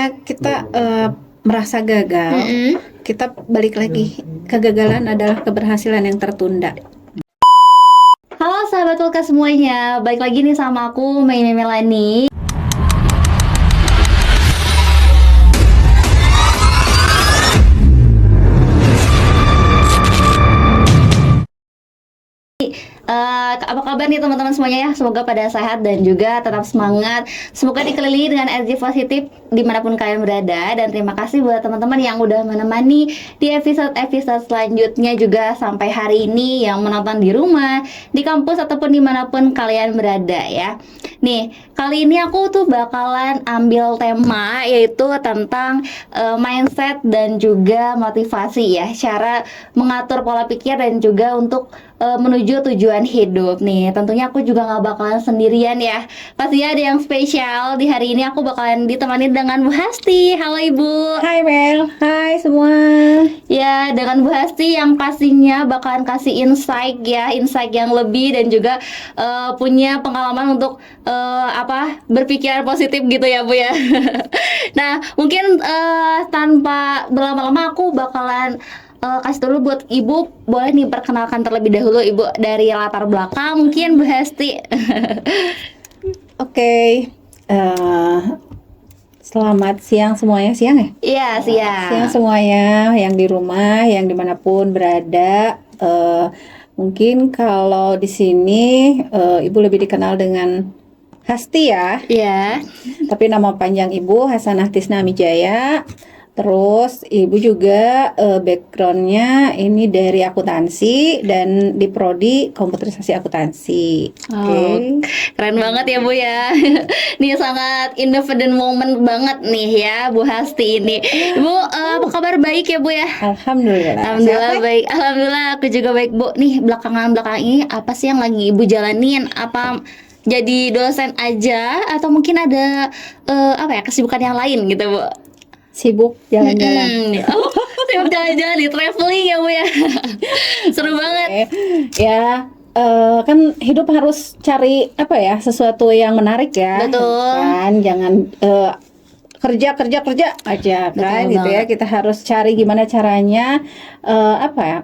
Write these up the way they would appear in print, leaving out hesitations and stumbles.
misalnya kita merasa gagal, Mm-mm. kita balik lagi. Kegagalan adalah keberhasilan yang tertunda. Halo sahabat Kulkas semuanya, balik lagi nih sama aku Mei Melani. Apa kabar nih teman-teman semuanya ya? Semoga pada sehat dan juga tetap semangat. Semoga dikelilingi dengan energi positif dimanapun kalian berada. Dan terima kasih buat teman-teman yang udah menemani di episode-episode selanjutnya juga sampai hari ini, yang menonton di rumah, di kampus ataupun dimanapun kalian berada ya. Nih, kali ini aku tuh bakalan ambil tema yaitu tentang mindset dan juga motivasi ya, cara mengatur pola pikir dan juga untuk menuju tujuan hidup nih. Tentunya aku juga nggak bakalan sendirian ya. Pastinya ada yang spesial. Di hari ini aku bakalan ditemani dengan Bu Hasti. Halo Ibu. Hai Mel, hai semua. Ya, dengan Bu Hasti yang pastinya bakalan kasih insight ya, insight yang lebih dan juga punya pengalaman untuk berpikir positif gitu ya Bu ya. Nah, mungkin tanpa berlama-lama aku bakalan kasih dulu buat Ibu, boleh nih perkenalkan terlebih dahulu Ibu dari latar belakang mungkin Bu Hesti. Oke, selamat siang semuanya. Siang ya? Iya, Siang siap. semuanya yang di rumah, yang dimanapun berada. Mungkin kalau di sini Ibu lebih dikenal dengan Hasti ya. Iya. Tapi nama panjang Ibu Hasanah Tisna Mijaya. Terus Ibu juga backgroundnya ini dari akuntansi dan di prodi komputerisasi akuntansi. Oh, keren banget ya Bu ya. Nih sangat independent moment banget nih ya Bu Hasti ini. Ibu apa kabar, baik ya Bu ya? Alhamdulillah. Alhamdulillah Sehat, baik. Alhamdulillah aku juga baik Bu. Nih belakangan ini apa sih yang lagi Ibu jalanin? Apa jadi dosen aja atau mungkin ada kesibukan yang lain gitu Bu? sibuk jalan-jalan. Oh, sibuk jalan-jalan, di traveling ya Bu ya. Seru banget. Ya, kan hidup harus cari sesuatu yang menarik ya. Betul. Kan jangan kerja aja kan Betul gitu ya. banget. Kita harus cari gimana caranya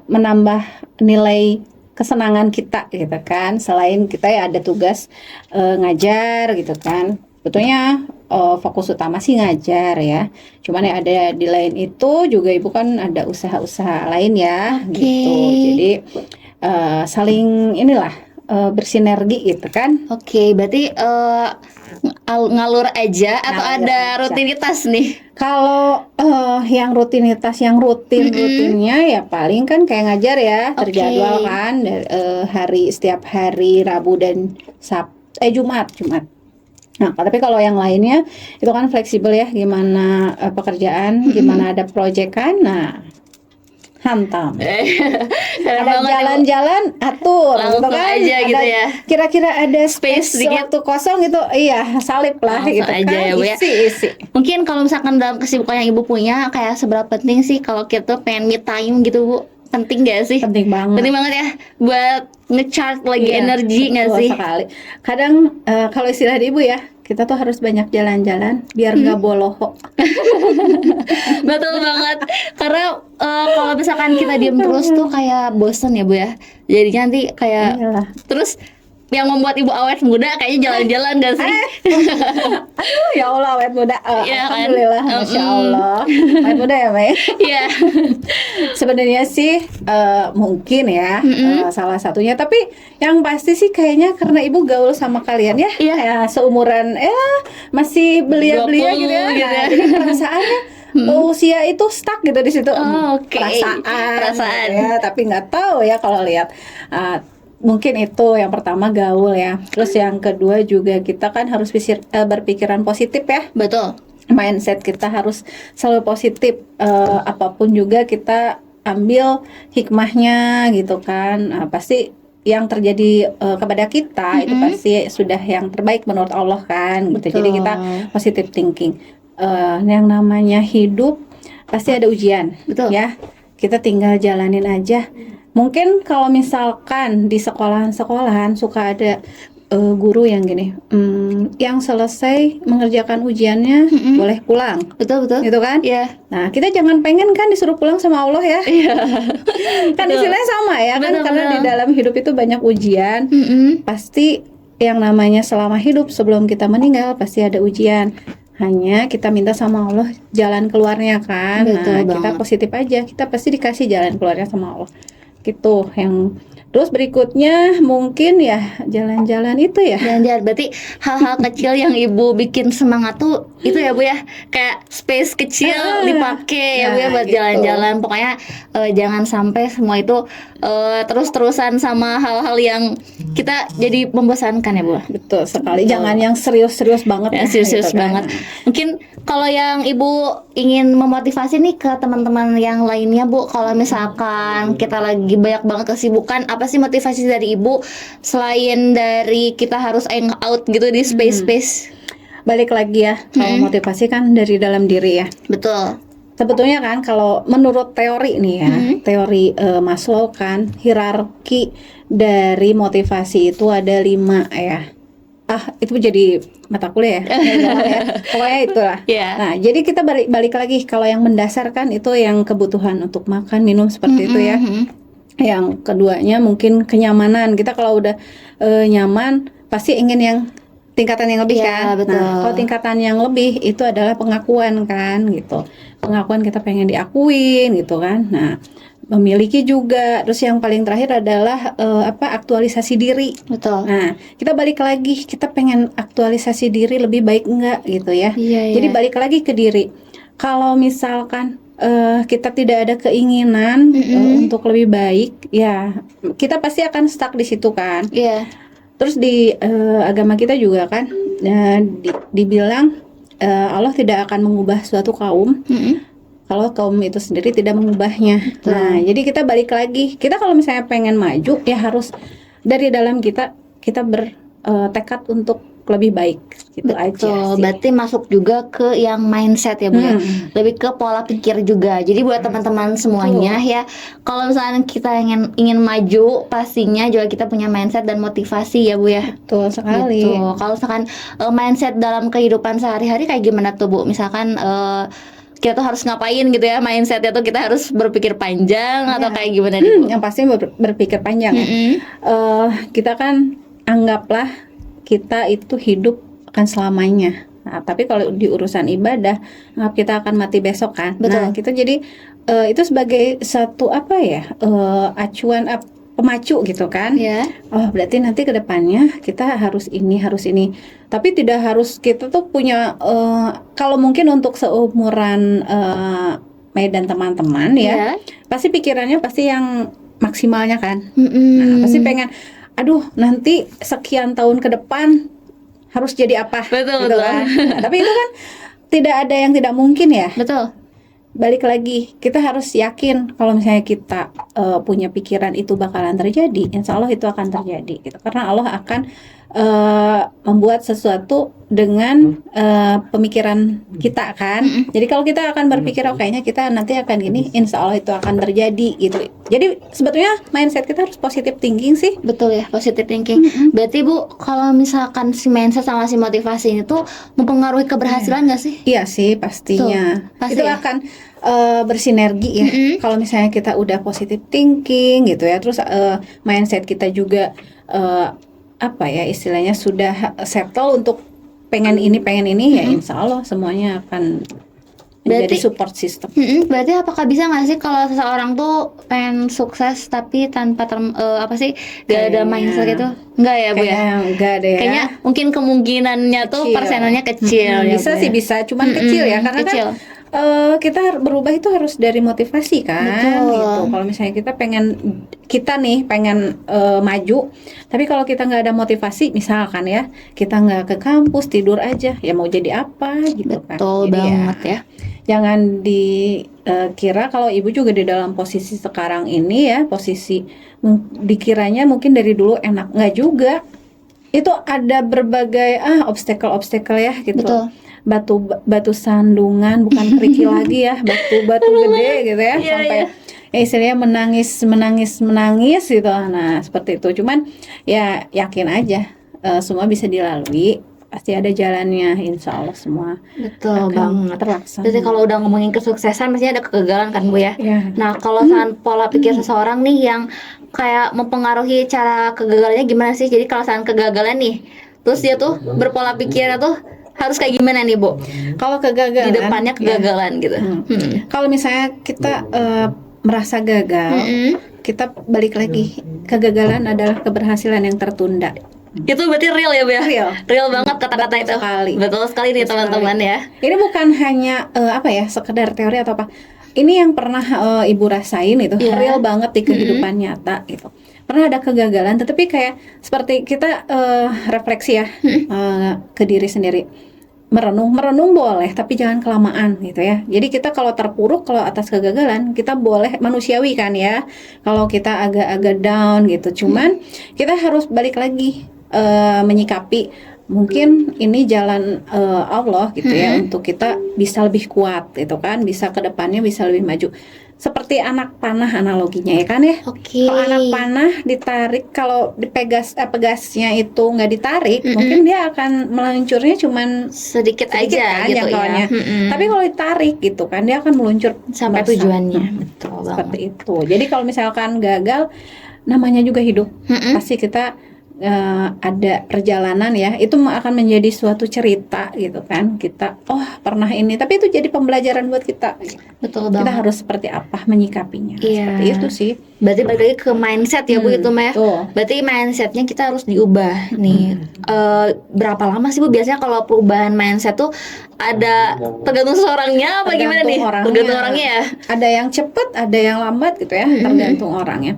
menambah nilai kesenangan kita gitu kan. Selain kita ya ada tugas ngajar gitu kan. Betulnya fokus utama sih ngajar ya. Cuman ya ada di lain itu juga Ibu kan ada usaha-usaha lain ya gitu. Jadi saling bersinergi gitu kan. Oke, berarti ngalur aja atau Ngalur ada aja. rutinitas nih? Kalau yang rutinitas yang rutinnya ya paling kan kayak ngajar ya, terjadwal kan setiap hari Rabu dan Jumat. Nah, tapi kalau yang lainnya itu kan fleksibel ya, gimana pekerjaan, gimana ada proyekan, nah hantam. Keren Ada banget ya, Bu. jalan-jalan atur Langsung gitu kan, aja gitu ya. kira-kira ada Space space sedikit. waktu kosong gitu, iya salip lah Langsung gitu aja kan, ya, Bu ya. isi. Mungkin kalau misalkan dalam kesibukan yang Ibu punya, kayak seberapa penting sih kalau kita pengen me time gitu Bu? Penting gak sih? Penting banget. Penting banget ya buat nge-charge lagi Iya, energi gak betul sih? sekali. Kadang kalau istilah Ibu ya, kita tuh harus banyak jalan-jalan biar nggak boloho. Betul banget. Karena kalau misalkan kita diem terus tuh kayak bosen ya Bu ya. Jadi nanti kayak Iyalah. terus yang membuat Ibu awet muda kayaknya jalan-jalan gak sih? Aduh, ya Allah, awet muda. Iya kan? Alhamdulillah, Masya Allah. Awet muda ya, Mei? Iya. Sebenarnya sih mungkin ya salah satunya, tapi yang pasti sih kayaknya karena Ibu gaul sama kalian ya, Iya. ya seumuran masih belia-belia 20 gitu ya. gitu ya. Nah, jadi perasaannya usia itu stuck gitu di situ. Oh, oke. Perasaan. gitu ya, tapi nggak tahu ya kalau lihat. Mungkin itu yang pertama, gaul ya. Terus yang kedua juga kita kan harus berpikiran positif ya. Betul. Mindset kita harus selalu positif, apapun juga kita ambil hikmahnya gitu kan. Pasti yang terjadi kepada kita itu pasti sudah yang terbaik menurut Allah kan gitu. Betul. Jadi kita positive thinking. Yang namanya hidup pasti ada ujian. Betul. Ya, kita tinggal jalanin aja. Mungkin kalau misalkan di sekolahan suka ada guru yang gini, yang selesai mengerjakan ujiannya boleh pulang, Betul betul. gitu kan? Iya. Nah, kita jangan pengen kan disuruh pulang sama Allah ya. Iya. Kan Betul. istilahnya sama ya kan, Betul, karena betul. di dalam hidup itu banyak ujian. Mm-mm. Pasti yang namanya selama hidup sebelum kita meninggal pasti ada ujian. Hanya kita minta sama Allah jalan keluarnya kan. Betul Nah, kita banget. positif aja, kita pasti dikasih jalan keluarnya sama Allah. Gitu yang terus berikutnya mungkin ya jalan-jalan itu ya. Jalan-jalan berarti hal-hal kecil yang ibu bikin semangat tuh itu ya bu ya, kayak space kecil dipakai ya bu ya Nah, buat gitu. jalan-jalan. Pokoknya jangan sampai semua itu terus-terusan sama hal-hal yang kita jadi membosankan ya bu. Betul sekali. Jangan yang serius-serius banget Ya, lah, serius-serius gitu kan. banget. Mungkin kalau yang ibu ingin memotivasi nih ke teman-teman yang lainnya bu, kalau misalkan kita lagi banyak banget kesibukan, apa sih motivasi dari ibu selain dari kita harus hang out gitu di space-space? Balik lagi ya, kalau motivasi kan dari dalam diri ya. Betul. Sebetulnya kan kalau menurut teori nih ya, teori Maslow kan, hierarki dari motivasi itu ada 5 ya. Itu jadi mata kuliah ya. Ya. Pokoknya itulah. Iya. Nah, jadi kita balik lagi kalau yang mendasarkan itu yang kebutuhan untuk makan, minum seperti itu ya. Yang keduanya mungkin kenyamanan. Kita kalau udah nyaman pasti ingin yang tingkatan yang lebih Iya, kan. betul. Nah, kalau tingkatan yang lebih itu adalah pengakuan kan gitu. Pengakuan kita pengen diakuin gitu kan. Nah, memiliki juga. Terus yang paling terakhir adalah aktualisasi diri. Betul. Nah, kita balik lagi, kita pengen aktualisasi diri lebih baik enggak gitu ya. Iya, Jadi iya. balik lagi ke diri. Kalau misalkan kita tidak ada keinginan untuk lebih baik, ya kita pasti akan stuck di situ kan. Iya. Terus di agama kita juga kan dibilang Allah tidak akan mengubah suatu kaum kalau kaum itu sendiri tidak mengubahnya. Nah, jadi kita balik lagi. Kita kalau misalnya pengen maju, ya harus dari dalam kita bertekad untuk lebih baik. Gitu aja Betul, sih. berarti masuk juga ke yang mindset ya bu ya, lebih ke pola pikir juga. Jadi buat teman-teman semuanya ya, kalau misalnya kita ingin maju, pastinya juga kita punya mindset dan motivasi ya bu ya. Betul sekali. Gitu. Kalau misalkan mindset dalam kehidupan sehari-hari kayak gimana tuh bu? Misalkan kita tuh harus ngapain gitu ya, mindsetnya tuh kita harus berpikir panjang atau kayak gimana nih bu? Yang pasti berpikir panjang ya. Kita kan anggaplah kita itu hidup akan selamanya. Nah, tapi kalau di urusan ibadah, anggap kita akan mati besok kan. Betul. Nah, kita jadi itu sebagai satu acuan pemacu gitu kan. Ya. Oh, berarti nanti ke depannya kita harus ini. Tapi tidak harus kita tuh punya kalau mungkin untuk seumuran Medan teman-teman ya. Pasti pikirannya pasti yang maksimalnya kan. Nah, pasti pengen aduh nanti sekian tahun ke depan harus jadi apa. Betul, gitu betul. kan. Nah, tapi itu kan tidak ada yang tidak mungkin ya. Betul. Balik lagi, kita harus yakin kalau misalnya kita punya pikiran itu bakalan terjadi, insya Allah itu akan terjadi gitu. Karena Allah akan membuat sesuatu dengan pemikiran kita kan. Jadi kalau kita akan berpikir oh kayaknya kita nanti akan gini, insya Allah itu akan terjadi gitu. Jadi sebetulnya mindset kita harus positive thinking sih. Betul ya, positive thinking. Berarti bu, kalau misalkan si mindset sama si motivasi ini tuh mempengaruhi keberhasilan nggak sih? Iya sih pastinya. Tuh, pasti itu ya? akan bersinergi ya. Kalau misalnya kita udah positive thinking gitu ya, terus mindset kita juga istilahnya sudah settle untuk pengen ini ya insya Allah semuanya akan menjadi support system. Berarti apakah bisa nggak sih kalau seseorang tuh pengen sukses tapi tanpa gak ada Kayaknya. mindset gitu? Enggak ya bu ya? Kayaknya enggak deh ya. Kayaknya mungkin kemungkinannya tuh Kecil. persenannya kecil ya, Bisa Bu, sih ya? bisa, cuman kecil ya karena kecil. kan kita berubah itu harus dari motivasi kan. Betul. Gitu. Kalau misalnya kita pengen maju, tapi kalau kita nggak ada motivasi, misalkan ya kita nggak ke kampus tidur aja, ya mau jadi apa gitu kan. Betul Jadi banget ya. Jangan dikira kalau ibu juga di dalam posisi sekarang ini ya, posisi dikiranya mungkin dari dulu enak, nggak juga. Itu ada berbagai obstacle ya gitu. Betul. Batu sandungan, bukan kerikil lagi ya, batu gede gitu ya, Iya, sampai iya. ya istilahnya menangis gitu. Nah seperti itu. Cuman ya yakin aja semua bisa dilalui, pasti ada jalannya, insya Allah semua Betul akan banget. terlaksana. Berarti kalau udah ngomongin kesuksesan pasti ada kegagalan kan Bu ya. Ya. Nah, kalau saat pola pikir seseorang nih yang kayak mempengaruhi cara kegagalannya gimana sih? Jadi kalau saat kegagalan nih, terus dia tuh berpola pikirnya tuh harus kayak gimana nih Bu? Kalau kegagalan, Di depannya kegagalan gitu. Kalau misalnya kita merasa gagal, kita balik lagi. Kegagalan adalah keberhasilan yang tertunda. Itu berarti real ya Bu ya? Real. Real banget kata-kata Betul itu. sekali. Betul sekali nih Betul teman-teman sekali. ya. Ini bukan hanya sekedar teori atau apa. Ini yang pernah Ibu rasain itu, Iya. real banget di kehidupan nyata gitu. Pernah ada kegagalan, tetapi kayak seperti kita refleksi ya ke diri sendiri. Merenung boleh, tapi jangan kelamaan gitu ya. Jadi kita kalau terpuruk, kalau atas kegagalan, kita boleh manusiawi kan ya. Kalau kita agak-agak down gitu, cuman kita harus balik lagi menyikapi mungkin ini jalan Allah gitu ya, untuk kita bisa lebih kuat gitu kan, bisa ke depannya bisa lebih maju. Seperti anak panah analoginya ya kan ya. Oke. Kalau anak panah ditarik, kalau pegasnya itu nggak ditarik, mungkin dia akan meluncurnya cuman Sedikit sedikit aja kan gitu ya. jangkauannya. Tapi kalau ditarik gitu kan, dia akan meluncur Sampai besar. tujuannya. Betul banget. Seperti itu. Jadi kalau misalkan gagal, namanya juga hidup. Pasti kita ada perjalanan ya. Itu akan menjadi suatu cerita gitu kan. Kita pernah ini, tapi itu jadi pembelajaran buat kita. Betul Kita banget. harus seperti apa menyikapinya. Iya. Seperti itu sih. Berarti balik lagi ke mindset ya Bu itu Mah. Betul. Berarti mindsetnya kita harus diubah nih. Berapa lama sih Bu biasanya kalau perubahan mindset tuh ada tergantung seorangnya apa gimana nih? Tergantung orangnya ya. Ada yang cepat, ada yang lambat gitu ya, tergantung orangnya.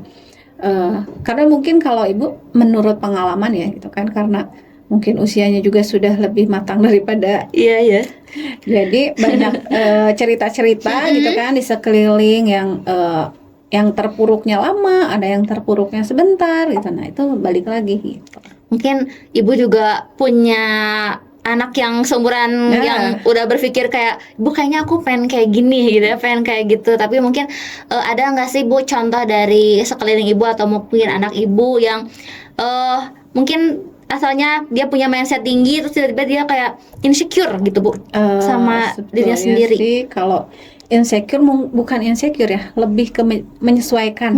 Karena mungkin kalau Ibu menurut pengalaman ya gitu kan, karena mungkin usianya juga sudah lebih matang daripada Iya ya. jadi banyak cerita-cerita gitu kan di sekeliling yang terpuruknya lama, ada yang terpuruknya sebentar gitu. Nah, itu balik lagi gitu. Mungkin Ibu juga punya anak yang seumuran yang udah berpikir kayak Bu kayaknya aku pengen kayak gini gitu ya, pengen kayak gitu. Tapi mungkin ada nggak sih Bu contoh dari sekeliling Ibu atau mungkin anak Ibu yang mungkin asalnya dia punya mindset tinggi terus tiba-tiba dia kayak insecure gitu Bu sama dirinya sendiri. Sih, kalau insecure bukan insecure ya, lebih ke menyesuaikan.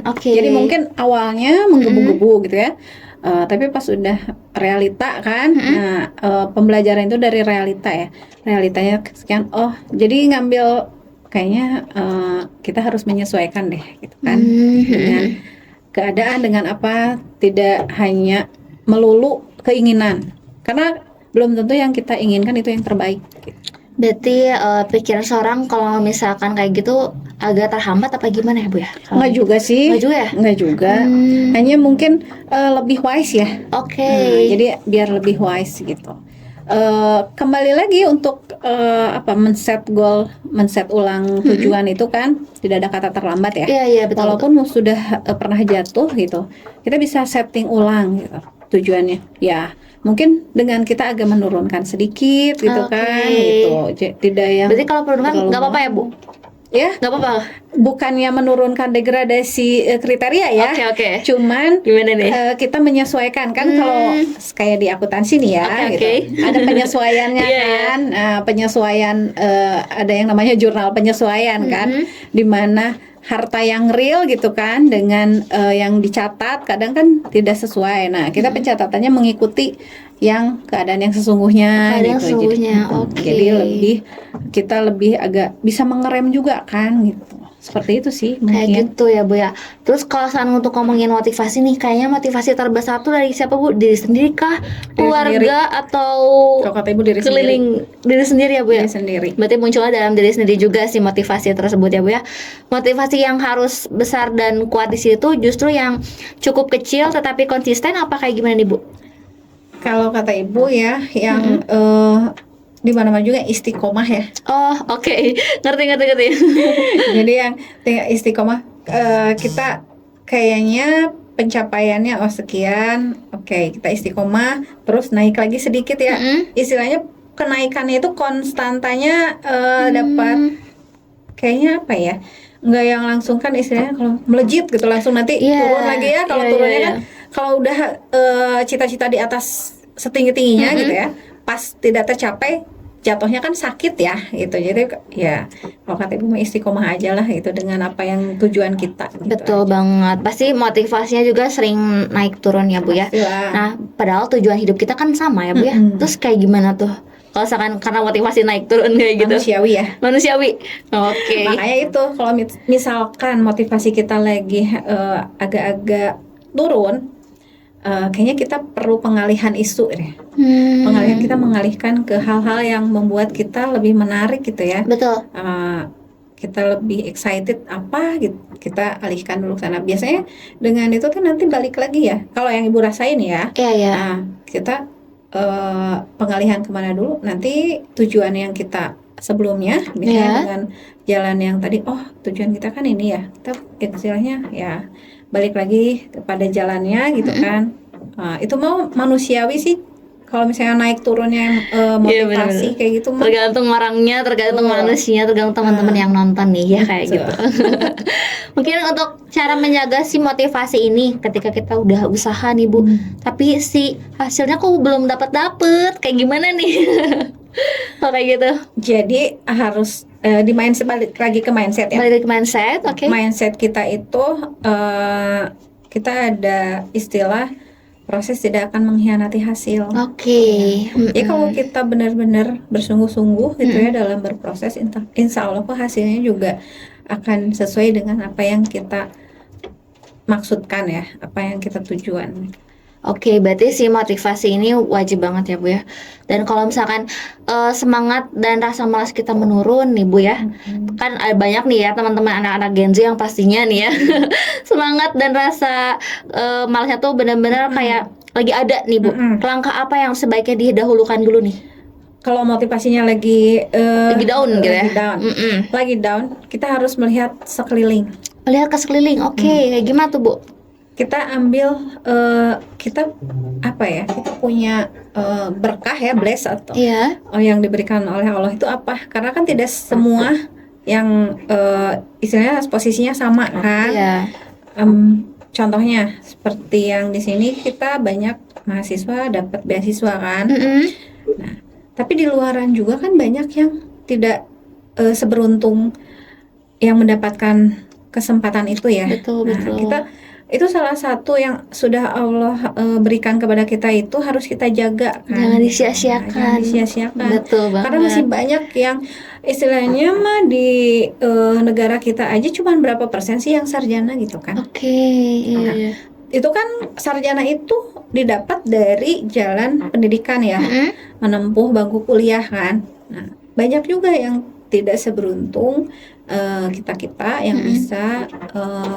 Oke. Jadi mungkin awalnya menggebu-gebu gitu ya. Tapi pas udah realita kan, nah pembelajaran itu dari realita ya, realitanya sekian. Jadi ngambil kayaknya kita harus menyesuaikan deh, gitu kan, dengan keadaan, dengan apa, tidak hanya melulu keinginan, karena belum tentu yang kita inginkan itu yang terbaik. Gitu. Berarti pikiran seorang kalau misalkan kayak gitu agak terhambat apa gimana ya Bu ya? Enggak juga sih. Enggak juga ya? Enggak juga. Hanya mungkin lebih wise ya. Oke. Jadi biar lebih wise gitu. Kembali lagi untuk men-set goal, men-set ulang tujuan itu kan tidak ada kata terlambat ya. Iya betul. Walaupun sudah pernah jatuh gitu, kita bisa setting ulang gitu tujuannya. Ya, mungkin dengan kita agak menurunkan sedikit gitu kan gitu. Tidak yang. Berarti kalau penurunkan nggak apa-apa ya Bu? Ya, nggak apa-apa. Bukannya menurunkan degradasi kriteria ya. Oke. Cuman gimana nih? Kita menyesuaikan kan kalau kayak di akuntansi nih ya, gitu. Ada penyesuaiannya kan, penyesuaian ada yang namanya jurnal penyesuaian kan, dimana harta yang real gitu kan dengan yang dicatat kadang kan tidak sesuai. Nah, kita pencatatannya mengikuti yang keadaan yang sesungguhnya gitu. Jadi kita lebih agak bisa mengerem juga kan gitu. Seperti itu sih mungkin. Kayak gitu ya Bu ya. Terus kalau saat untuk ngomongin motivasi nih, kayaknya motivasi terbesar tuh dari siapa Bu? Diri sendiri kah? Keluarga atau kalau kata Ibu diri keliling diri sendiri ya Bu ya? Diri sendiri. Berarti munculnya dalam diri sendiri juga sih motivasi tersebut ya Bu ya. Motivasi yang harus besar dan kuat di situ justru yang cukup kecil tetapi konsisten apa kayak gimana nih Bu? Kalau kata Ibu ya, yang di mana-mana juga istiqomah ya. Oke. Ngerti. Jadi yang istiqomah, kita kayaknya pencapaiannya sekian, oke, kita istiqomah, terus naik lagi sedikit ya. Istilahnya kenaikannya itu konstantanya dapat kayaknya apa ya? Enggak yang langsung kan istilahnya kalau melejit gitu langsung nanti turun lagi ya. Kalau turunnya kan kalau udah cita-cita di atas setinggi-tingginya gitu ya, pas tidak tercapai jatuhnya kan sakit ya gitu. Jadi ya kalau kata ibu mah istiqomah aja lah gitu dengan apa yang tujuan kita gitu. Betul banget. Pasti motivasinya juga sering naik turun ya Bu ya. Pastilah. Nah, padahal tujuan hidup kita kan sama ya Bu ya. Terus kayak gimana tuh? Kalau misalkan karena motivasi naik turun kayak gitu. Manusiawi ya. Manusiawi. Oke. Makanya itu kalau misalkan motivasi kita lagi agak-agak turun, kayaknya kita perlu pengalihan isu deh. Pengalihan, kita mengalihkan ke hal-hal yang membuat kita lebih menarik gitu ya. Betul. Kita lebih excited apa gitu, kita alihkan dulu ke sana. Biasanya dengan itu tuh nanti balik lagi ya. Kalau yang ibu rasain ya, Iya. kita pengalihan kemana dulu, nanti tujuan yang kita sebelumnya misalnya dengan jalan yang tadi, oh tujuan kita kan ini ya, kita istilahnya ya balik lagi kepada jalannya gitu kan. Itu mau manusiawi sih kalau misalnya naik turunnya motivasi kayak gitu mah. Tergantung orangnya, tergantung manusianya, tergantung teman-teman yang nonton nih ya kayak gitu. Mungkin untuk cara menjaga si motivasi ini ketika kita udah usaha nih Bu, tapi si hasilnya kok belum dapet kayak gimana nih? Kalau kayak gitu. Jadi harus di mindset, balik lagi ke mindset ya. Balik ke mindset, oke. Mindset kita itu kita ada istilah proses tidak akan mengkhianati hasil. Oke. Jadi kalau kita benar-benar bersungguh-sungguh gitu ya dalam berproses, insya Allah hasilnya juga akan sesuai dengan apa yang kita maksudkan ya, apa yang kita tujuan. Oke, berarti si motivasi ini wajib banget ya Bu ya. Dan kalau misalkan semangat dan rasa malas kita menurun nih Bu ya, kan ada banyak nih ya teman-teman anak-anak Gen Z yang pastinya nih ya semangat dan rasa malasnya tuh benar-benar kayak lagi ada nih Bu. Langkah apa yang sebaiknya didahulukan dulu nih? Kalau motivasinya lagi down gitu ya? Lagi down, kita harus melihat sekeliling. Melihat ke sekeliling, oke. Kayak gimana tuh Bu? Kita ambil kita apa ya, kita punya berkah ya, bless atau yang diberikan oleh Allah itu apa, karena kan tidak semua yang istilahnya posisinya sama kan. Contohnya seperti yang di sini kita banyak mahasiswa dapat beasiswa kan. Nah, tapi di luaran juga kan banyak yang tidak seberuntung yang mendapatkan kesempatan itu ya. Betul. Kita itu salah satu yang sudah Allah berikan kepada kita, itu harus kita jaga kan. Jangan disia-siakan. Jangan disia-siakan. Betul banget. Karena masih banyak yang istilahnya mah di negara kita aja cuman berapa persen sih yang sarjana gitu kan. Iya. Itu kan sarjana itu didapat dari jalan pendidikan ya, menempuh bangku kuliah kan. Nah, banyak juga yang tidak seberuntung kita yang bisa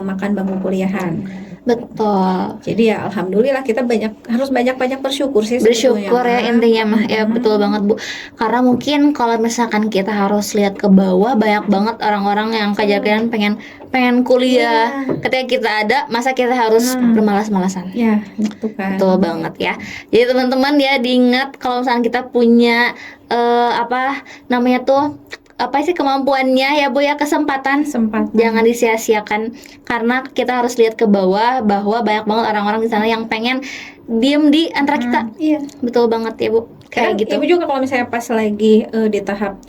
makan bangku kuliahan. Betul. Jadi ya alhamdulillah kita harus banyak bersyukur sih. Bersyukur ya intinya mah ya, betul banget Bu. Karena mungkin kalau misalkan kita harus lihat ke bawah, banyak banget orang-orang yang kejadian pengen kuliah. Ketika kita ada, masa kita harus bermalas-malasan. Ya, gitu kan. Betul banget ya. Jadi teman-teman ya diingat kalau misalkan kita punya apa namanya tuh, apa sih kemampuannya ya Bu ya, kesempatan jangan disia-siakan, karena kita harus lihat ke bawah bahwa banyak banget orang-orang di sana yang pengen diem di antara kita. Iya, betul banget ya Bu, kayak gitu. Ibu juga kalau misalnya pas lagi di tahap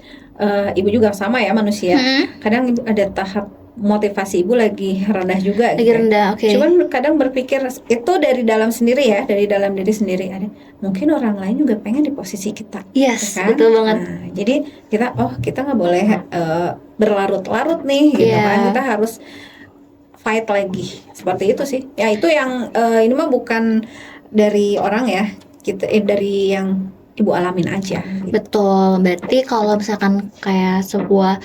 ibu juga sama ya manusia, kadang ibu ada tahap motivasi ibu lagi rendah juga, lagi rendah. Cuman kadang berpikir itu dari dalam sendiri ya, dari dalam diri sendiri, ada mungkin orang lain juga pengen di posisi kita. Yes, kan? betul banget. Nah, jadi kita nggak boleh berlarut-larut nih, gitu kan? Kita harus fight lagi, seperti itu sih. Ya itu yang ini mah bukan dari orang ya, kita dari yang ibu alamin aja. Gitu. Betul. Berarti kalau misalkan kayak sebuah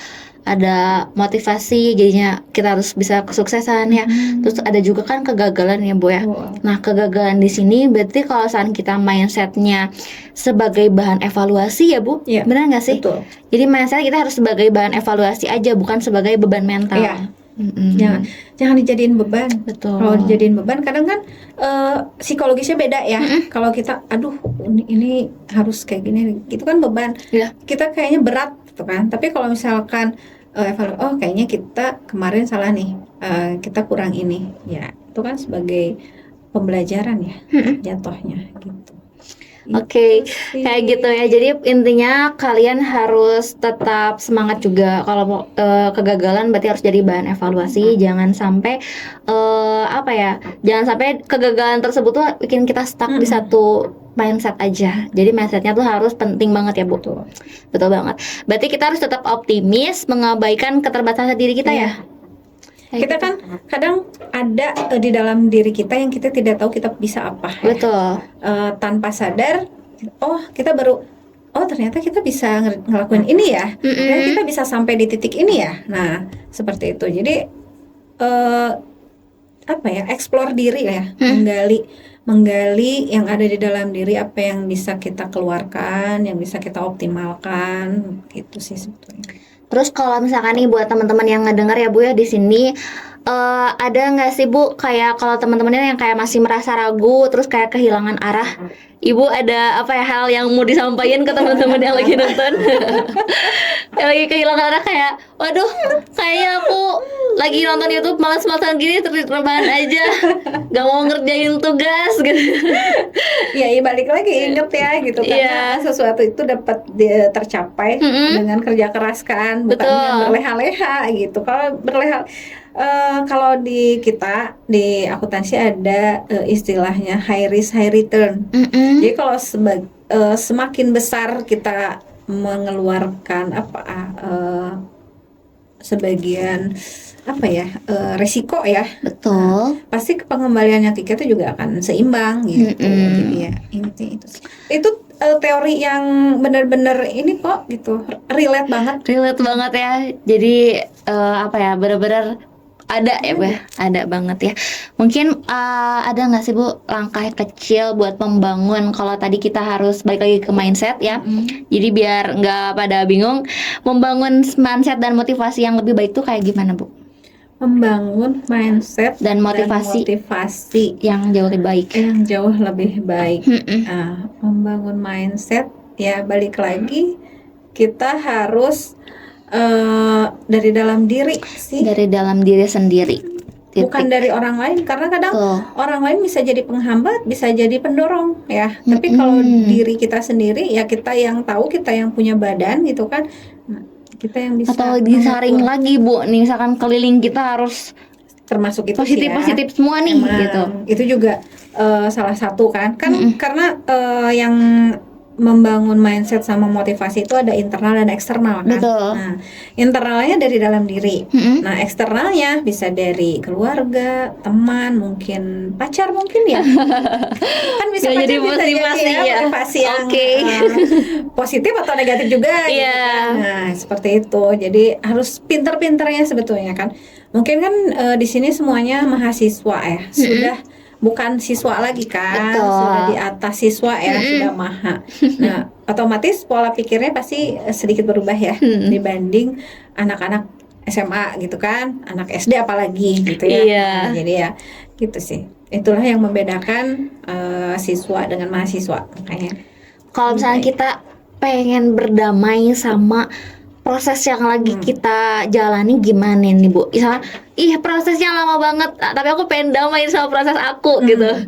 ada motivasi, jadinya kita harus bisa kesuksesan ya. Terus ada juga kan kegagalan ya Bu ya. Nah kegagalan di sini berarti kalau saat kita mindsetnya sebagai bahan evaluasi ya Bu, benar nggak sih? Betul. Jadi mindset kita harus sebagai bahan evaluasi aja, bukan sebagai beban mental. Iya. Jangan dijadiin beban. Betul. Kalau dijadiin beban kadang kan psikologisnya beda ya. Kalau kita aduh ini harus kayak gini gitu kan beban. Kita kayaknya berat gitu kan. Tapi kalau misalkan kayaknya kita kemarin salah nih, kita kurang ini, ya itu kan sebagai pembelajaran ya jatuhnya gitu. Oke, Itu sih. kayak gitu ya. Jadi intinya kalian harus tetap semangat juga. Kalau mau kegagalan berarti harus jadi bahan evaluasi. Jangan sampai apa ya? Jangan sampai kegagalan tersebut tuh bikin kita stuck di satu mindset aja. Jadi mindsetnya tuh harus penting banget ya, Bu. Betul banget. Berarti kita harus tetap optimis, mengabaikan keterbatasan diri kita ya. Kayak Kita gitu. kan kadang ada di dalam diri kita yang kita tidak tahu kita bisa apa. Ya. Betul. Tanpa sadar, kita baru ternyata kita bisa ngelakuin ini ya. Dan kita bisa sampai di titik ini ya. Nah, seperti itu. Jadi explore diri ya, menggali yang ada di dalam diri, apa yang bisa kita keluarkan, yang bisa kita optimalkan, gitu sih sebetulnya. Terus kalau misalkan nih buat teman-teman yang ngedengar ya Bu ya di sini, ada nggak sih Bu kayak kalau teman-temannya yang kayak masih merasa ragu, terus kayak kehilangan arah, Ibu ada apa ya hal yang mau disampaikan ke teman-teman yang lagi nonton? Yang lagi kehilangan arah kayak, waduh, kayaknya aku lagi nonton YouTube malas-malasan gini terus-terusan aja, gak mau ngerjain tugas gitu. Ya, balik lagi inget ya gitu, karena sesuatu itu dapat tercapai dengan kerja keras kan, bukan dengan berleha-leha gitu. Kalau kalau di akuntansi ada istilahnya high risk high return. Jadi kalau semakin besar kita mengeluarkan sebagian resiko ya, betul, pasti pengembaliannya kita juga akan seimbang gitu. Jadi ya itu teori yang benar-benar ini kok gitu, relate banget ya. Jadi benar-benar ada ya Bu, ada banget ya. Mungkin ada nggak sih Bu langkah kecil buat membangun, kalau tadi kita harus balik lagi ke mindset ya. Jadi biar nggak pada bingung, membangun mindset dan motivasi yang lebih baik tuh kayak gimana Bu? Membangun mindset dan motivasi yang jauh lebih baik. Membangun mindset ya, balik lagi kita harus dari dalam diri sih, dari dalam diri sendiri, bukan dari orang lain, karena kadang orang lain bisa jadi penghambat, bisa jadi pendorong ya. Tapi kalau diri kita sendiri ya, kita yang tahu, kita yang punya badan gitu kan, kita yang bisa. Atau disaring lagi Bu, nih misalkan keliling kita harus termasuk itu positif semua nih. Emang, gitu. Itu juga salah satu kan karena yang membangun mindset sama motivasi itu ada internal dan eksternal kan. Betul. Nah, internalnya dari dalam diri. Nah, eksternalnya bisa dari keluarga, teman, mungkin pacar mungkin ya. Kan bisa pacar, jadi bisa motivasi ya. Motivasi yang positif atau negatif juga gitu kan. Nah, seperti itu. Jadi harus pinter-pinternya sebetulnya kan. Mungkin kan di sini semuanya mahasiswa ya. Sudah bukan siswa lagi kan. Betul. Sudah di atas siswa ya, sudah maha. Nah, otomatis pola pikirnya pasti sedikit berubah ya dibanding anak-anak SMA gitu kan, anak SD apalagi gitu ya. Nah, jadi ya gitu sih. Itulah yang membedakan siswa dengan mahasiswa. Makanya kalau misalnya kita pengen berdamai sama proses yang lagi kita jalani, gimana nih Bu? Misalnya, prosesnya lama banget, tapi aku pengen damai sama proses aku gitu.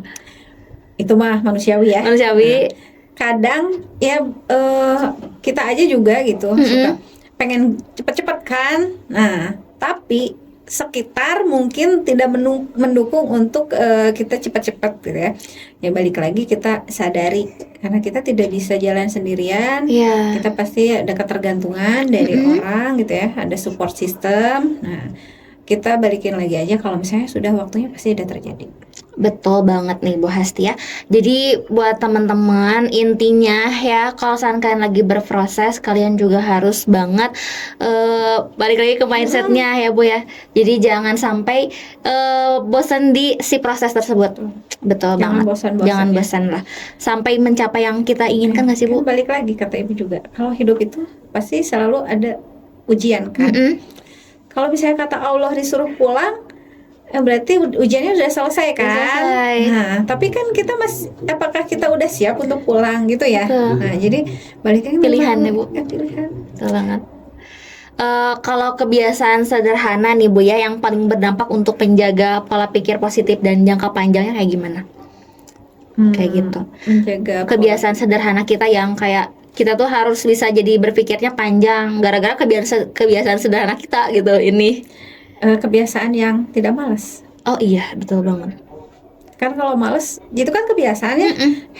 Itu mah manusiawi ya. Manusiawi. Kadang ya kita aja juga gitu suka pengen cepet-cepet kan. Nah, tapi sekitar mungkin tidak mendukung untuk kita cepat-cepat gitu ya. Ya balik lagi kita sadari, karena kita tidak bisa jalan sendirian. Kita pasti ada ketergantungan dari orang gitu ya, ada support system. Nah, kita balikin lagi aja kalau misalnya sudah waktunya, pasti udah terjadi. Betul banget nih Bu Hasti ya. Jadi buat teman-teman, intinya ya, kalau kalian lagi berproses, kalian juga harus banget balik lagi ke mindsetnya ya Bu ya. Jadi jangan sampai bosan di si proses tersebut. Betul Jangan banget. bosan-bosan Jangan bosan lah. Sampai mencapai yang kita inginkan nggak sih Bu? Balik lagi kata Ibu juga, kalau hidup itu pasti selalu ada ujian kan. Kalau misalnya kata Allah disuruh pulang, berarti ujiannya sudah selesai kan. Nah, tapi kan kita apakah kita udah siap untuk pulang gitu ya. Nah, jadi balik lagi pilihan ya Bu. Pilihan. Betul banget. Kalau kebiasaan sederhana nih Bu ya, yang paling berdampak untuk menjaga pola pikir positif dan jangka panjangnya kayak gimana? Kayak gitu. Menjaga Kebiasaan sederhana kita yang kayak kita tuh harus bisa jadi berpikirnya panjang gara-gara kebiasaan sederhana kita gitu ini. kebiasaan yang tidak malas. Oh iya, betul banget. Kan kalau males, gitu kan kebiasaannya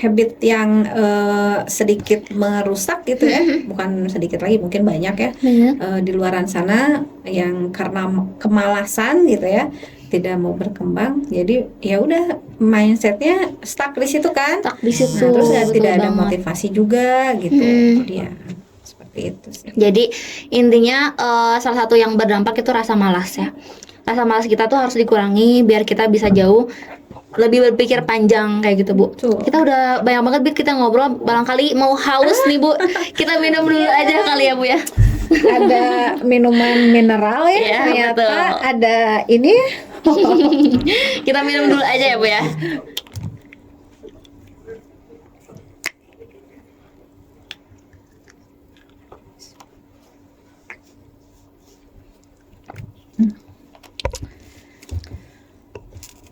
habit yang sedikit merusak gitu ya, bukan sedikit lagi, mungkin banyak ya. Benar. Di luaran sana yang karena kemalasan gitu ya, tidak mau berkembang, jadi ya udah mindsetnya stuck di situ kan. Tak di situ. Nah, terus ya betul tidak ada banget. motivasi juga gitu. Dia seperti itu sih. Jadi intinya salah satu yang berdampak itu rasa malas ya. Rasa malas kita tuh harus dikurangi biar kita bisa jauh lebih berpikir panjang kayak gitu Bu. Betul. Kita udah banyak banget Bit kita ngobrol, barangkali mau haus nih Bu. Kita minum dulu aja kali ya Bu ya. Ada minuman mineral ya, Iya, ternyata betul. ada ini. Kita minum dulu aja ya Bu ya.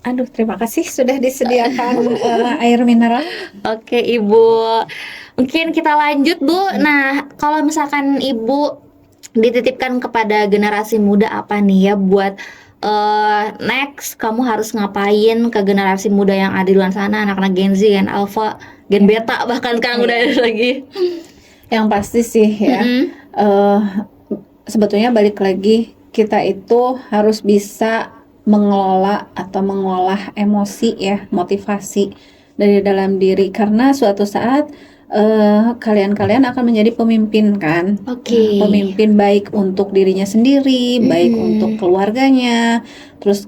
Aduh, terima kasih sudah disediakan air mineral. Oke Ibu, mungkin kita lanjut Bu. Nah kalau misalkan Ibu dititipkan kepada generasi muda apa nih ya buat next kamu harus ngapain ke generasi muda yang ada di luar sana, anak-anak Gen Z, Gen Alpha, Gen Beta bahkan sekarang udah ada lagi. Yang pasti sih ya, sebetulnya balik lagi kita itu harus bisa mengelola atau mengolah emosi ya, motivasi dari dalam diri, karena suatu saat kalian-kalian akan menjadi pemimpin kan. Oke. Pemimpin baik untuk dirinya sendiri, baik untuk keluarganya, terus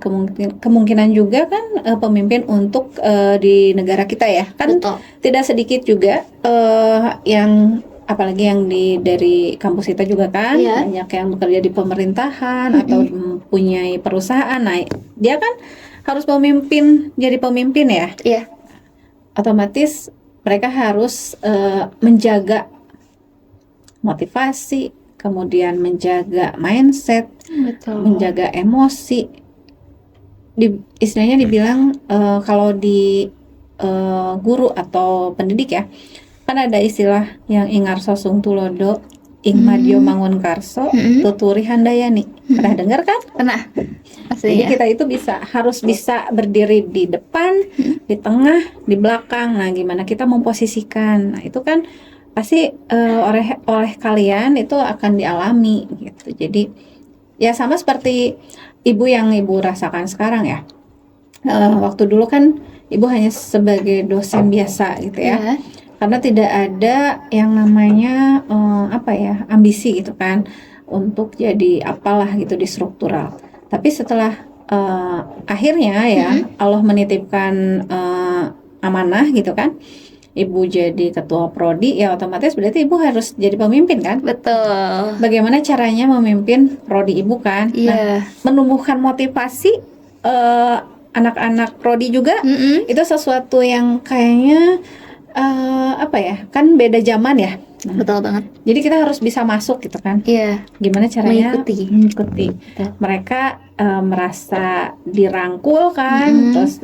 kemungkinan juga kan pemimpin untuk di negara kita ya kan. Betul. Tidak sedikit juga yang apalagi yang dari kampus kita juga kan, Iya. banyak yang bekerja di pemerintahan atau mempunyai perusahaan. Nah, dia kan harus jadi pemimpin ya. Iya. Otomatis mereka harus menjaga motivasi, kemudian menjaga mindset, Betul. menjaga emosi. Istilahnya dibilang kalau di guru atau pendidik ya, kan ada istilah yang ingarso sung tulodo, ing madyo mangun karso, tuturi handayani. Pernah dengar kan? Pernah. Jadi kita itu harus bisa berdiri di depan, di tengah, di belakang. Nah, gimana kita memposisikan? Nah, itu kan pasti oleh kalian itu akan dialami gitu. Jadi ya sama seperti ibu yang ibu rasakan sekarang ya. Waktu dulu kan ibu hanya sebagai dosen biasa gitu ya. Iya. Karena tidak ada yang namanya ambisi gitu kan untuk jadi apalah gitu di struktural. Tapi setelah akhirnya ya Allah menitipkan amanah gitu kan, ibu jadi ketua prodi, ya otomatis berarti ibu harus jadi pemimpin kan. Betul. Bagaimana caranya memimpin prodi ibu kan? Iya. Nah, menumbuhkan motivasi anak-anak prodi juga itu sesuatu yang kayaknya kan beda zaman ya. Nah, Betul banget. jadi kita harus bisa masuk gitu kan. Iya. Gimana caranya Mengikuti. mereka merasa dirangkul kan, terus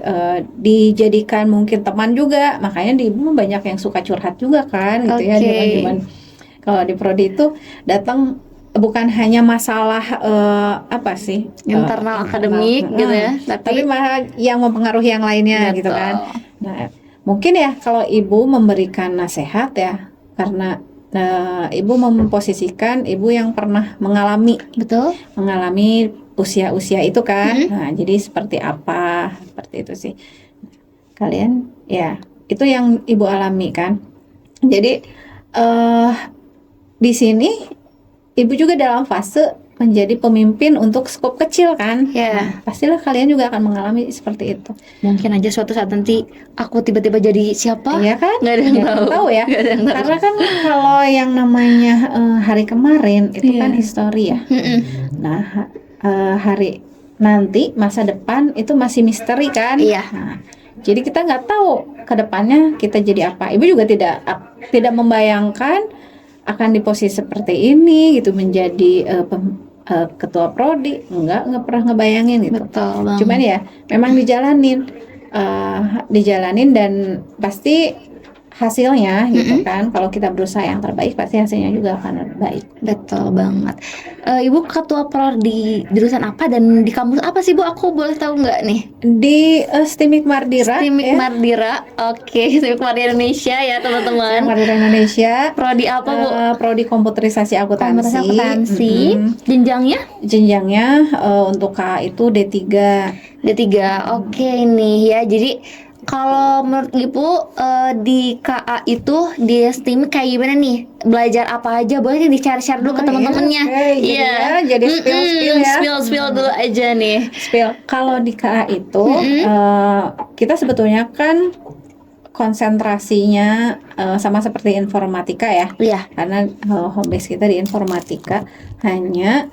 dijadikan mungkin teman juga. Makanya di ibu banyak yang suka curhat juga kan gitu ya. Zaman kalau di prodi itu datang bukan hanya masalah internal akademik gitu ya, tapi malah yang mempengaruhi yang lainnya gitu kan. Nah, mungkin ya kalau ibu memberikan nasihat ya, karena ibu memposisikan ibu yang pernah mengalami usia-usia itu kan. Nah, jadi seperti apa, seperti itu sih. Kalian ya, itu yang ibu alami kan. Jadi di sini ibu juga dalam fase menjadi pemimpin untuk skop kecil kan. Ya. Pastilah kalian juga akan mengalami seperti itu. Mungkin aja suatu saat nanti aku tiba-tiba jadi siapa? Iya kan? Nggak ada yang tahu ya. Nggak ada yang tahu. Karena kan kalau yang namanya hari kemarin itu kan histori ya. Nah, hari nanti masa depan itu masih misteri kan. Iya. Nah, jadi kita nggak tahu ke depannya kita jadi apa. Ibu juga tidak membayangkan akan di posisi seperti ini gitu, menjadi ketua prodi, nggak pernah ngebayangin gitu. Betul banget. Cuman ya memang dijalanin dan pasti hasilnya gitu kan, kalau kita berusaha yang terbaik pasti hasilnya juga akan baik. Betul banget. Ibu ketua prodi jurusan apa dan di kampus apa sih Bu? Aku boleh tahu nggak nih? Di STIMIK Mardira STIMIK ya. Mardira. Oke, STIMIK Mardira Indonesia ya teman-teman. Mardira Indonesia. Prodi apa Bu? Prodi komputerisasi akuntansi. Komputerisasi akuntansi. Jenjangnya? Jenjangnya untuk KA itu D3. D3. Oke nih ya. Jadi kalau menurut Ibu di KA itu di STIMIK kayak gimana nih? Belajar apa aja? Boleh di-share dulu ke teman-temannya. Jadi spill ya. Spill dulu aja nih. Spill. Kalau di KA itu kita sebetulnya kan konsentrasinya sama seperti informatika ya. Iya. Karena home base kita di informatika, hanya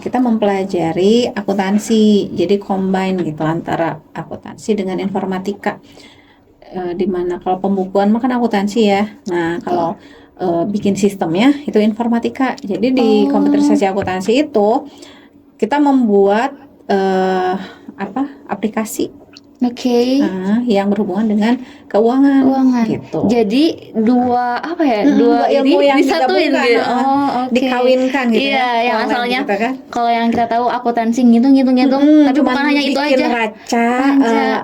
kita mempelajari akuntansi, jadi combine gitu antara akuntansi dengan informatika. Dimana kalau pembukuan mah kan akuntansi ya. Nah kalau bikin sistemnya itu informatika. Jadi di komputerisasi akuntansi itu kita membuat aplikasi. Oke. Yang berhubungan dengan keuangan. Gitu. Jadi dua ilmu ini yang disatuin digabungkan, gitu. Oke. Dikawinkan gitu. Iya, yang Keuangan asalnya gitu kan. kalau yang kita tahu akuntansi ngitung, tapi bukan hanya itu bikin aja. raca,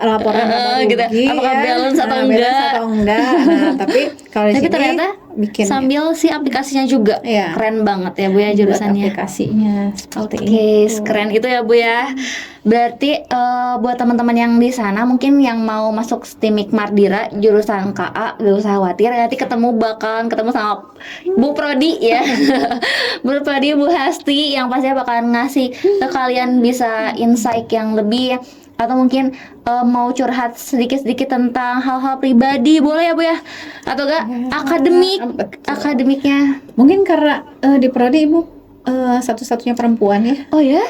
laporan apa gitu. rugi, Apakah ya. balance atau Balance atau enggak. Nah, tapi kalau di Tapi sini ternyata bikin sambil si aplikasinya juga. Iya. Keren banget ya Bu ya buat jurusannya. aplikasinya seperti Oke, itu. keren itu ya Bu ya. Berarti buat teman-teman yang di sana mungkin yang mau masuk STIMIK Mardira jurusan KA, gak usah khawatir, nanti bakalan ketemu sama Bu Prodi ya. Bu Prodi, Bu Hasti yang pasti bakalan ngasih ke kalian bisa insight yang lebih, atau mungkin mau curhat sedikit-sedikit tentang hal-hal pribadi, boleh ya Bu ya? Atau enggak akademiknya. Mungkin karena di prodi Ibu satu-satunya perempuan ya. Oh ya?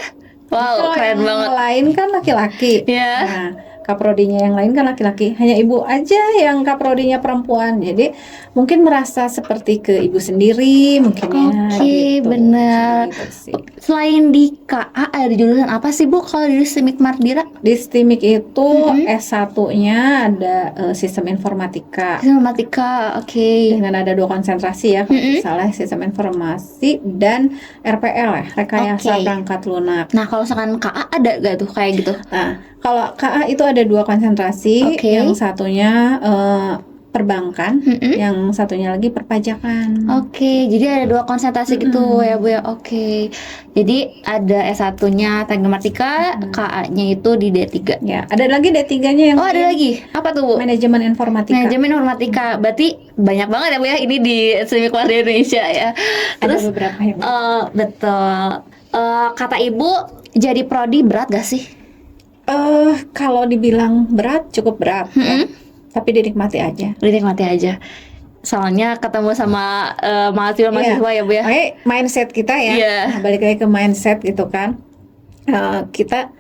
Wow, Kalau keren yang banget. lain kan laki-laki. Ya. Nah, kaprodinya yang lain kan laki-laki. Hanya Ibu aja yang kaprodinya perempuan. Jadi mungkin merasa seperti ke Ibu sendiri mungkin ya. Oke, Gitu. benar. Gitu sih. Selain di KA ada jurusan apa sih Bu kalau di STIMIK Mardira? Di STIMIK itu S1-nya ada sistem informatika. Informatika, oke. Dengan ada 2 konsentrasi ya, kalau tidak salah, sistem informasi dan RPL ya, rekayasa Oke. perangkat lunak. Nah kalau misalkan KA ada gak tuh kayak gitu? Nah, kalau KA itu ada 2 konsentrasi, Oke. yang satunya perbankan, yang satunya lagi perpajakan. Oke, jadi ada 2 konsentrasi gitu ya Bu ya. Oke. Jadi ada S1-nya teknik informatika, KA-nya itu di D3. Ya, ada lagi D3-nya yang Oh, ada lagi. Apa tuh Bu? manajemen informatika. Manajemen informatika. Berarti banyak banget ya Bu ya ini di STIMIK Mardira Indonesia ya. Terus ada beberapa ya, Bu. betul. Kata Ibu jadi prodi berat gak sih? Kalau dibilang berat, cukup berat ya. Tapi dinikmati aja. Dinikmati aja. Soalnya ketemu sama mahasiswa-mahasiswa ya Bu ya. Oke, mindset kita ya. Iya. Nah, balik lagi ke mindset gitu kan. Kita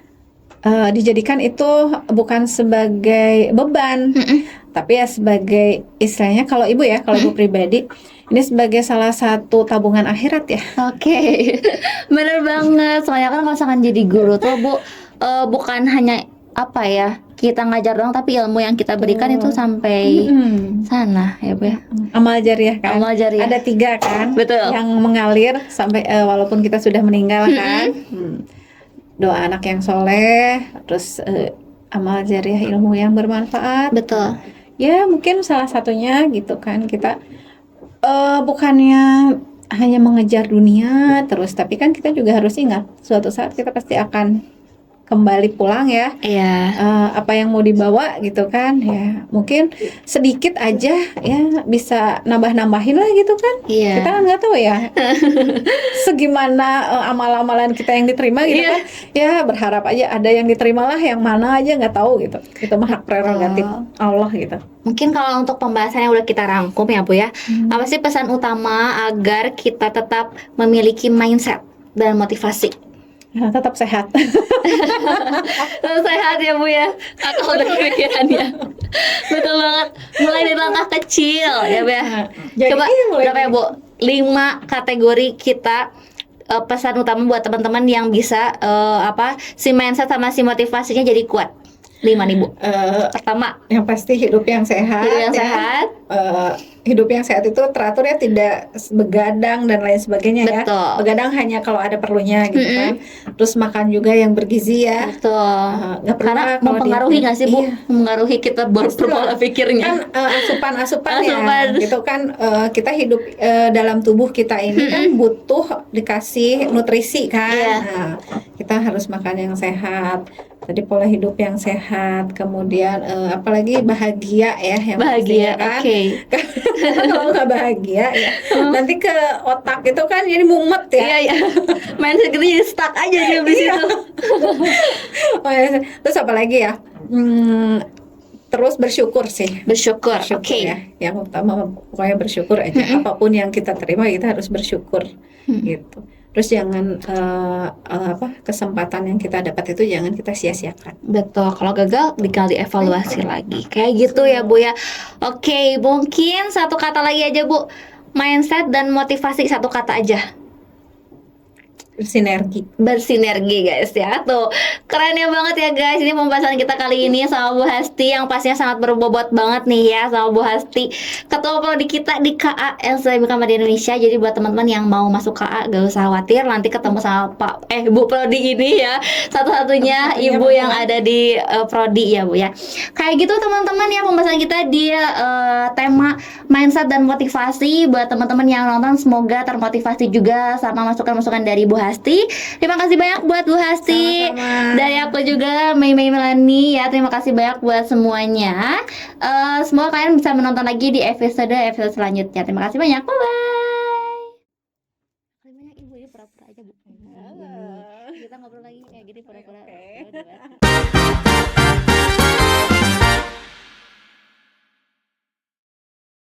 dijadikan itu bukan sebagai beban, tapi ya sebagai istilahnya kalau Ibu ya, kalau Ibu pribadi, ini sebagai salah satu tabungan akhirat ya. Oke, bener banget. Soalnya kan kalau misalkan jadi guru tuh Bu, bukan hanya apa ya, kita ngajar doang, tapi ilmu yang kita berikan itu sampai sana ya Bu ya. Amal jariah kan. Amal jariah. Ada 3 kan. Betul. Yang mengalir sampai walaupun kita sudah meninggal kan. Doa anak yang soleh, terus amal jariah ilmu yang bermanfaat. Betul. Ya mungkin salah satunya gitu kan, kita bukannya hanya mengejar dunia terus, tapi kan kita juga harus ingat suatu saat kita pasti akan kembali pulang ya. Iya. Apa yang mau dibawa gitu kan ya, mungkin sedikit aja ya, bisa nambah-nambahin lah gitu kan. Iya. Kita kan nggak tahu ya segimana amal-amalan kita yang diterima gitu kan ya, berharap aja ada yang diterima lah, yang mana aja nggak tahu gitu. Itu mah hak prerogatif Allah gitu. Mungkin kalau untuk pembahasannya udah kita rangkum ya Bu ya. Apa sih pesan utama agar kita tetap memiliki mindset dan motivasi? Ya, tetap sehat. Sehat ya Bu ya. Aku udah kepikirannya. Betul banget. Mulai dari langkah kecil ya Bu ya. Jadi Coba mulai berapa ya Bu? 5 kategori kita, pesan utama buat teman-teman yang bisa si mindset sama si motivasinya jadi kuat. 5 nih Bu. Pertama, Yang pasti hidup yang sehat. hidup yang ya. sehat. Hidup yang sehat itu teratur ya, tidak begadang dan lain sebagainya ya. Betul. Begadang hanya kalau ada perlunya gitu Mm-mm. kan. Terus makan juga yang bergizi ya. Betul. Nggak perlu Karena lah kalau mempengaruhi diet. nggak sih Bu? Iya. Mempengaruhi kita berpola pikirnya. Kan asupan-asupan ya Asupan. gitu kan, kita hidup dalam tubuh kita ini kan butuh dikasih nutrisi kan. Iya. Nah, kita harus makan yang sehat. Tadi pola hidup yang sehat, kemudian apalagi bahagia ya, yang Bahagia, pastinya kan. oke. Karena kalau nggak bahagia ya nanti ke otak itu kan jadi mumet ya. Iya, iya. Mindset kita jadi stuck aja di habis Iya. itu. Oh, ya. Terus apa lagi ya? Terus bersyukur sih. Bersyukur. Bersyukur Oke. ya. Yang utama pokoknya bersyukur aja. Apapun yang kita terima kita harus bersyukur gitu. Terus jangan kesempatan yang kita dapat itu jangan kita sia-siakan. Betul, kalau gagal dikali dievaluasi lagi. Kayak gitu ya Bu ya. Oke, mungkin satu kata lagi aja Bu. Mindset dan motivasi, satu kata aja. Bersinergi. Bersinergi guys ya. Tuh kerennya banget ya guys. Ini pembahasan kita kali ini sama Bu Hasti, yang pastinya sangat berbobot banget nih ya sama Bu Hasti, ketua prodi kita di KA LSM Kamar Indonesia. Jadi buat teman-teman yang mau masuk KA gak usah khawatir, nanti ketemu sama Bu prodi ini ya, satu-satunya ibu yang ada di prodi ya Bu ya. Kayak gitu teman-teman ya, pembahasan kita di tema mindset dan motivasi. Buat teman-teman yang nonton semoga termotivasi juga sama masukan-masukan dari Bu Hasti. Terima kasih banyak buat Bu Hasti. Sama-sama. Dari aku juga Mei Melani ya. Terima kasih banyak buat semuanya. Semoga kalian bisa menonton lagi di episode selanjutnya. Terima kasih banyak. Bye.